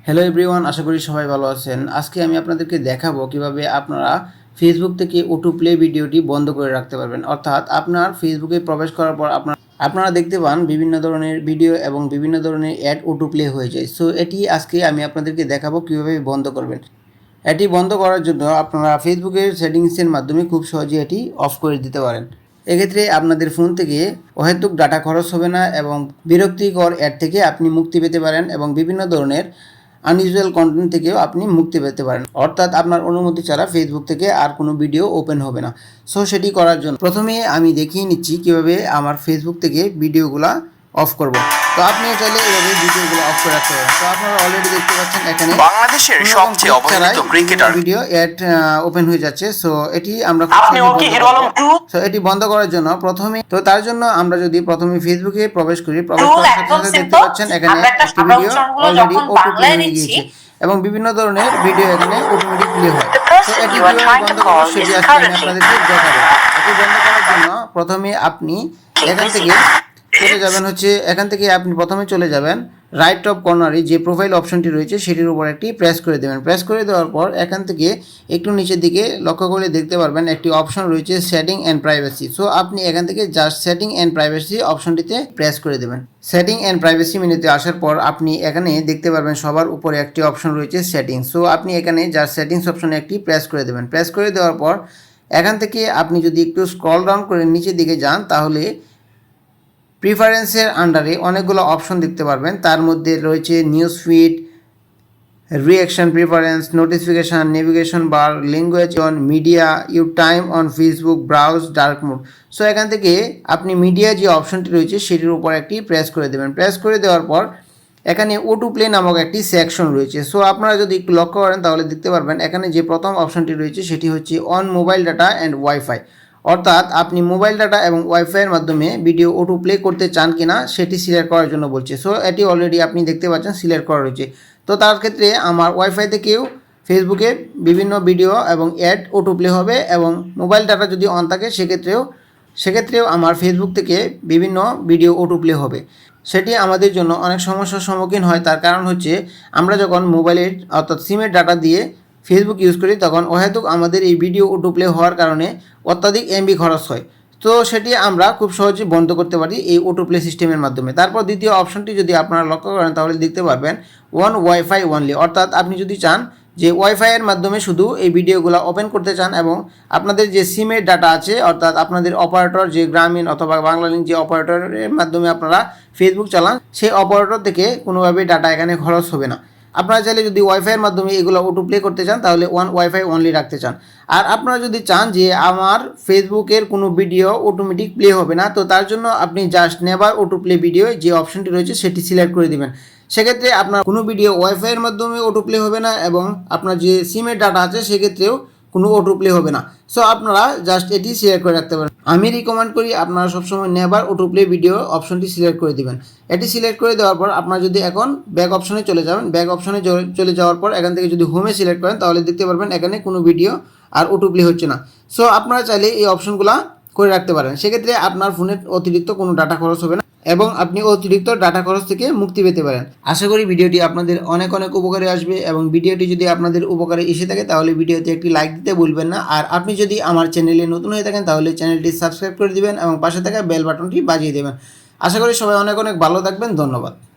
Hello everyone, আশা করি সবাই ভালো আছেন। আজকে আমি আপনাদেরকে দেখাবো কিভাবে আপনারা ফেসবুক থেকে অটো প্লে ভিডিওটি বন্ধ করে রাখতে পারবেন। অর্থাৎ আপনার ফেসবুকে প্রবেশ করার পর আপনারা দেখতে পান বিভিন্ন ধরনের ভিডিও এবং বিভিন্ন ধরনের অ্যাড অটো প্লে হয়ে যায়। সো এটি আজকে আমি আপনাদেরকে দেখাবো কিভাবে বন্ধ করবেন। এটি বন্ধ করার জন্য আপনারা ফেসবুকের সেটিংসের মাধ্যমে খুব সহজে এটি অফ করে দিতে পারেন। এক্ষেত্রে আপনাদের ফোন থেকে অহেতুক ডাটা খরচ হবে না এবং বিরক্তিকর অ্যাড থেকে আপনি মুক্তি পেতে পারেন এবং বিভিন্ন ধরনের আনইউজুয়াল কন্টেন্ট থেকেও আপনি মুক্তি পেতে পারেন। অর্থাৎ আপনার অনুমতি ছাড়া ফেসবুক থেকে আর কোনো ভিডিও ওপেন হবে না। সো সেটি করার জন্য প্রথমে আমি দেখিয়ে নিচ্ছি কিভাবে আমার ফেসবুক থেকে ভিডিওগুলো অফ করব। তো আপনি চাইলে এভাবে ভিডিওগুলো অফ করে রাখতে পারেন। তো আপনারা অলরেডি দেখতে পাচ্ছেন এখানে বাংলাদেশের সবচেয়ে অবহেলিত ক্রিকেটার ভিডিও অ্যাড ওপেন হয়ে যাচ্ছে। সো এটি আমরা সো এটি বন্ধ করার জন্য তার জন্য আমরা যদি প্রথমে ফেসবুকে প্রবেশ করার সাথে সাথে দেখতে পাচ্ছেন এখানে একটি ভিডিও অলরেডি অটো প্লে হয়ে গিয়েছে এবং বিভিন্ন ধরনের ভিডিও এখানে অটোমেটিক প্লে হয়। তো এটি কিভাবে বন্ধ করব সেটি আজকে আমি আপনাদেরকে দেখাবো। এটি বন্ধ করার জন্য প্রথমে আপনি এখান থেকে আপনি প্রথমে চলে যাবেন রাইট টপ কর্নারে যে প্রোফাইল অপশনটি রয়েছে সেটির উপর একটি প্রেস করে দেবেন। প্রেস করে দেওয়ার পর এখান থেকে একটু নিচের দিকে লক্ষ্য করে দেখতে পারবেন একটি অপশন রয়েছে সেটিং অ্যান্ড প্রাইভেসি। সো আপনি এখান থেকে জাস্ট সেটিং অ্যান্ড প্রাইভেসি অপশনটিতে প্রেস করে দেবেন। সেটিং অ্যান্ড প্রাইভেসি মেনুতে আসার পর আপনি এখানে দেখতে পারবেন সবার উপরে একটি অপশন রয়েছে সেটিংস। সো আপনি এখানে জাস্ট সেটিংস অপশনে একটি প্রেস করে দেবেন। প্রেস করে দেওয়ার পর এখান থেকে আপনি যদি একটু স্ক্রল ডাউন করে নিচের দিকে যান তাহলে প্রিফারেন্সের আন্ডারে অনেকগুলো অপশন দেখতে পারবেন। তার মধ্যে রয়েছে news feed, reaction preference, notification, navigation bar, language on, media, your time on Facebook, browse, dark mode. So এখান থেকে আপনি মিডিয়া যে অপশনটি রয়েছে সেটির উপর একটি প্রেস করে দেবেন। প্রেস করে দেওয়ার পর এখানে অটো প্লে নামক একটি সেকশন রয়েছে। সো আপনারা যদি একটু লক্ষ্য করেন তাহলে দেখতে পারবেন এখানে যে প্রথম অপশনটি রয়েছে সেটি হচ্ছে on mobile data and wifi. অর্থাৎ আপনি মোবাইল ডাটা এবং ওয়াইফাইয়ের মাধ্যমে ভিডিও অটো প্লে করতে চান কিনা সেটি সিলেক্ট করার জন্য বলছে। সো এটি অলরেডি আপনি দেখতে পাচ্ছেন সিলেক্ট করা রয়েছে। তো তার ক্ষেত্রে আমার ওয়াইফাই থেকেও ফেসবুকে বিভিন্ন ভিডিও এবং অ্যাড অটো প্লে হবে এবং মোবাইল ডাটা যদি অন থাকে সেক্ষেত্রেও আমার ফেসবুক থেকে বিভিন্ন ভিডিও অটো প্লে হবে। সেটি আমাদের জন্য অনেক সমস্যার সম্মুখীন হয়। তার কারণ হচ্ছে আমরা যখন মোবাইলের অর্থাৎ সিমের ডাটা দিয়ে ফেসবুক ইউজ করি তখন অহেতুক আমাদের এই ভিডিও অটো প্লে হওয়ার কারণে অত্যাধিক এমবি খরচ হয়। তো সেটি আমরা খুব সহজে বন্ধ করতে পারি এই অটো প্লে সিস্টেমের মাধ্যমে। তারপর দ্বিতীয় অপশনটি যদি আপনারা লক্ষ্য করেন তাহলে দেখতে পারবেন ওয়ান ওয়াইফাই ওনলি। অর্থাৎ আপনি যদি চান যে ওয়াইফাইয়ের মাধ্যমে শুধু এই ভিডিওগুলো ওপেন করতে চান এবং আপনাদের যে সিমের ডাটা আছে অর্থাৎ আপনাদের অপারেটর যে গ্রামীণ অথবা বাংলালিংক যে অপারেটরের মাধ্যমে আপনারা ফেসবুক চালান সেই অপারেটর থেকে কোনোভাবেই ডাটা এখানে খরচ হবে না। আপনারা চাইলে যদি ওয়াইফাইয়ের মাধ্যমে এগুলো অটো প্লে করতে চান তাহলে ওয়ান ওয়াইফাই অনলি রাখতে চান। আর আপনারা যদি চান যে আমার ফেসবুকের কোনো ভিডিও অটোমেটিক প্লে হবে না তো তার জন্য আপনি just never auto play video যে অপশনটি রয়েছে সেটি সিলেক্ট করে দেবেন। সেক্ষেত্রে আপনার কোনো ভিডিও ওয়াইফাইয়ের মাধ্যমে অটো প্লে হবে না এবং আপনার যে সিমের ডাটা আছে সেক্ষেত্রেও কোনো অটো প্লে হবে না। সো আপনারা জাস্ট এটি সিলেক্ট করে রাখতে পারেন। আমি রিকমেন্ড করি আপনারা সবসময় নেভার অটো প্লে ভিডিও অপশনটি সিলেক্ট করে দেবেন। এটি সিলেক্ট করে দেওয়ার পর আপনারা যদি এখন ব্যাক অপশনে চলে যাবেন, ব্যাক অপশনে চলে যাওয়ার পর এখান থেকে যদি হোমে সিলেক্ট করেন তাহলে দেখতে পারবেন এখানে কোনো ভিডিও আর অটো প্লে হচ্ছে না। সো আপনারা চাইলে এই অপশনগুলো করে রাখতে পারেন। সেক্ষেত্রে আপনার ফোনের অতিরিক্ত কোনো ডাটা খরচ হবে না এবং আপনি অতিরিক্ত ডাটা খরচ থেকে মুক্তি পেতে পারেন। আশা করি ভিডিওটি আপনাদের অনেক উপকারে আসবে এবং ভিডিওটি যদি আপনাদের উপকারে এসে থাকে তাহলে ভিডিওতে একটি লাইক দিতে ভুলবেন না। আর আপনি যদি আমার চ্যানেলে নতুন হয়ে থাকেন তাহলে চ্যানেলটি সাবস্ক্রাইব করে দিবেন এবং পাশে থাকা বেল বাটনটি বাজিয়ে দেবেন। আশা করি সবাই অনেক ভালো থাকবেন। ধন্যবাদ।